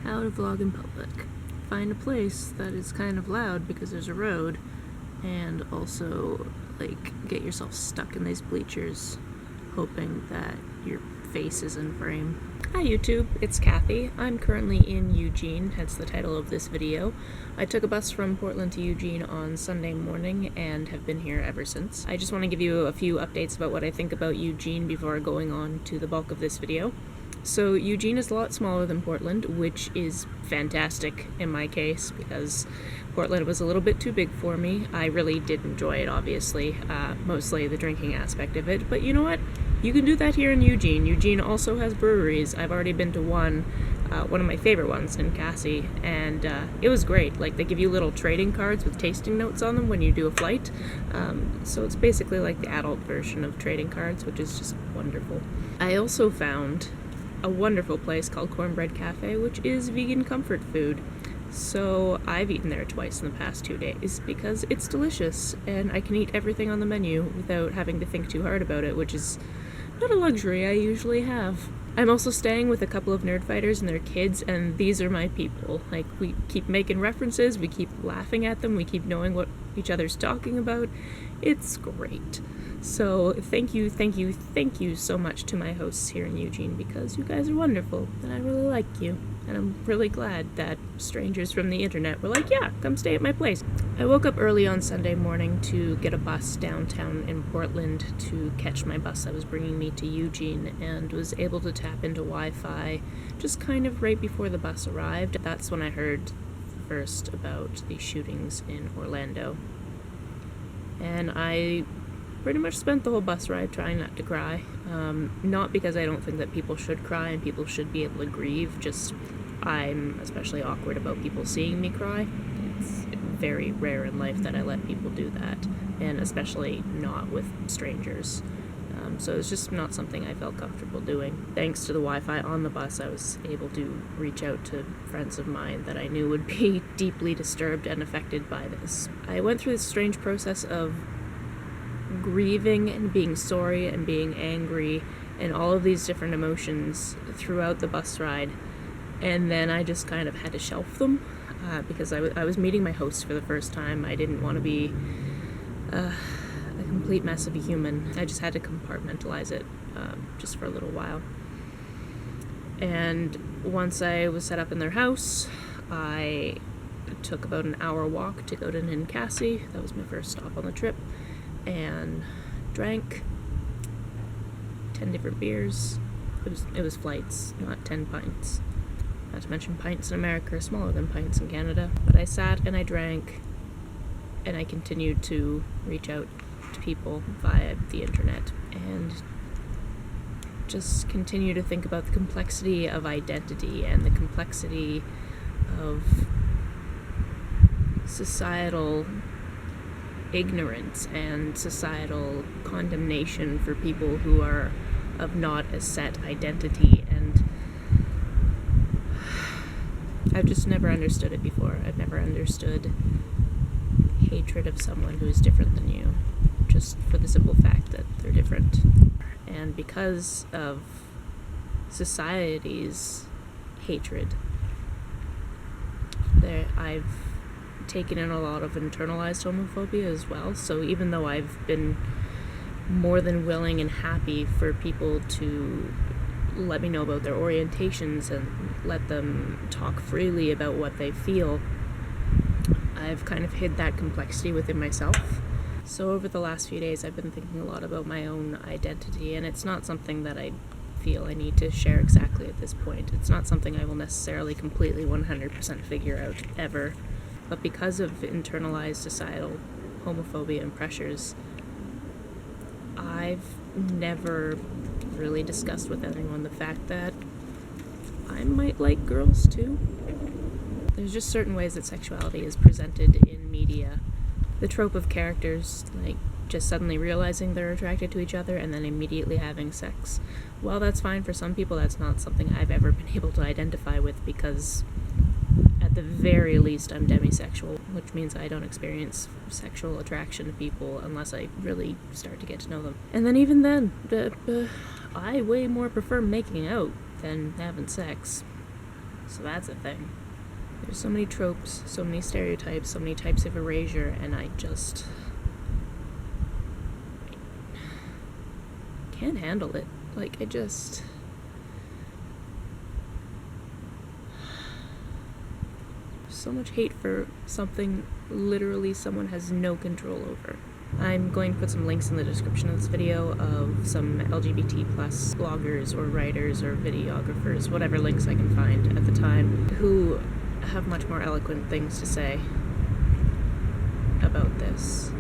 How to vlog in public. Find a place that is kind of loud because there's a road, and also, get yourself stuck in these bleachers, hoping that your face is in frame. Hi YouTube, it's Kathy. I'm currently in Eugene, hence the title of this video. I took a bus from Portland to Eugene on Sunday morning and have been here ever since. I just want to give you a few updates about what I think about Eugene before going on to the bulk of this video. So Eugene is a lot smaller than Portland, which is fantastic in my case because Portland was a little bit too big for me. I really did enjoy it, obviously, mostly the drinking aspect of it, but you know what? You can do that here in Eugene. Eugene also has breweries. I've already been to one of my favorite ones, Ninkasi, and it was great. They give you little trading cards with tasting notes on them when you do a flight, so it's basically like the adult version of trading cards, which is just wonderful. I also found a wonderful place called Cornbread Cafe, which is vegan comfort food. So I've eaten there twice in the past 2 days because it's delicious and I can eat everything on the menu without having to think too hard about it, which is not a luxury I usually have. I'm also staying with a couple of nerdfighters and their kids, and these are my people. We keep making references, we keep laughing at them, we keep knowing what each other's talking about. It's great. So thank you so much to my hosts here in Eugene because you guys are wonderful and I really like you. And I'm really glad that strangers from the internet were like, yeah, come stay at my place. I woke up early on Sunday morning to get a bus downtown in Portland to catch my bus that was bringing me to Eugene, and was able to tap into Wi-Fi just kind of right before the bus arrived. That's when I heard first about the shootings in Orlando. And I pretty much spent the whole bus ride trying not to cry. Not because I don't think that people should cry and people should be able to grieve, just I'm especially awkward about people seeing me cry. It's very rare in life that I let people do that, and especially not with strangers. So it's just not something I felt comfortable doing. Thanks to the Wi-Fi on the bus, I was able to reach out to friends of mine that I knew would be deeply disturbed and affected by this. I went through this strange process of grieving and being sorry and being angry and all of these different emotions throughout the bus ride, and then I just kind of had to shelf them because I was meeting my host for the first time. I didn't want to be a complete mess of a human. I just had to compartmentalize it just for a little while. And once I was set up in their house, I took about an hour walk to go to Ninkasi. That was my first stop on the trip, and drank 10 different beers. It was flights, not 10 pints. Not to mention pints in America are smaller than pints in Canada. But I sat and I drank, and I continued to reach out to people via the internet, and just continue to think about the complexity of identity and the complexity of societal ignorance and societal condemnation for people who are of not a set identity, and I've just never understood it before. I've never understood hatred of someone who is different than you, just for the simple fact that they're different. And because of society's hatred, I've taken in a lot of internalized homophobia as well. So even though I've been more than willing and happy for people to let me know about their orientations and let them talk freely about what they feel, I've kind of hid that complexity within myself. So over the last few days, I've been thinking a lot about my own identity, and it's not something that I feel I need to share exactly at this point. It's not something I will necessarily completely 100% figure out ever. But because of internalized societal homophobia and pressures, I've never really discussed with anyone the fact that I might like girls too. There's just certain ways that sexuality is presented in media. The trope of characters, just suddenly realizing they're attracted to each other and then immediately having sex. While that's fine for some people, that's not something I've ever been able to identify with because at the very least I'm demisexual, which means I don't experience sexual attraction to people unless I really start to get to know them. And then even then, I way more prefer making out than having sex. So that's a thing. There's so many tropes, so many stereotypes, so many types of erasure, and I just can't handle it. Like, I just... so much hate for something literally someone has no control over. I'm going to put some links in the description of this video of some LGBT plus bloggers or writers or videographers, whatever links I can find at the time, who have much more eloquent things to say about this.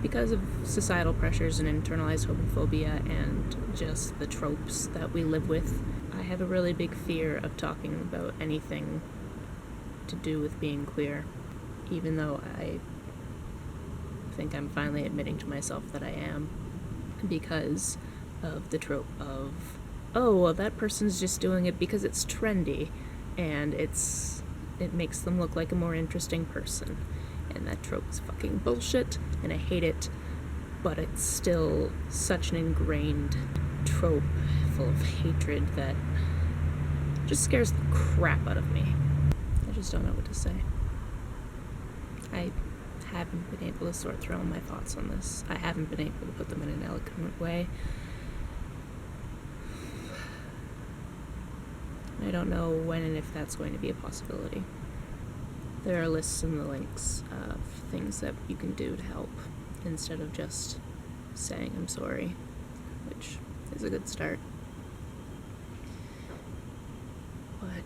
Because of societal pressures and internalized homophobia and just the tropes that we live with, I have a really big fear of talking about anything to do with being queer, even though I think I'm finally admitting to myself that I am, because of the trope of, oh, well, that person's just doing it because it's trendy, and it makes them look like a more interesting person. And that trope is fucking bullshit, and I hate it, but it's still such an ingrained trope full of hatred that just scares the crap out of me. I just don't know what to say. I haven't been able to sort through all my thoughts on this. I haven't been able to put them in an eloquent way. I don't know when and if that's going to be a possibility. There are lists in the links of things that you can do to help instead of just saying I'm sorry, which is a good start. But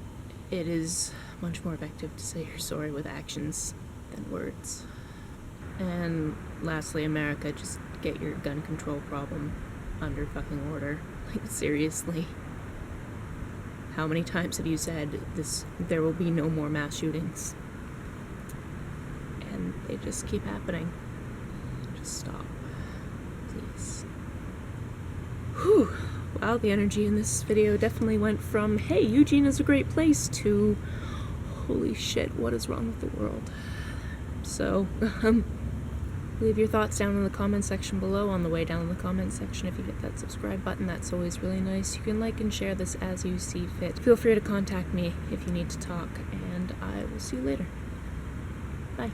it is much more effective to say you're sorry with actions than words. And lastly, America, just get your gun control problem under fucking order. Like, seriously. How many times have you said there will be no more mass shootings? And they just keep happening. Just stop. Please. Whew. Wow, the energy in this video definitely went from, hey, Eugene is a great place, to, holy shit, what is wrong with the world? So, leave your thoughts down in the comment section below. On the way down in the comment section, if you hit that subscribe button, that's always really nice. You can like and share this as you see fit. Feel free to contact me if you need to talk, and I will see you later. Bye.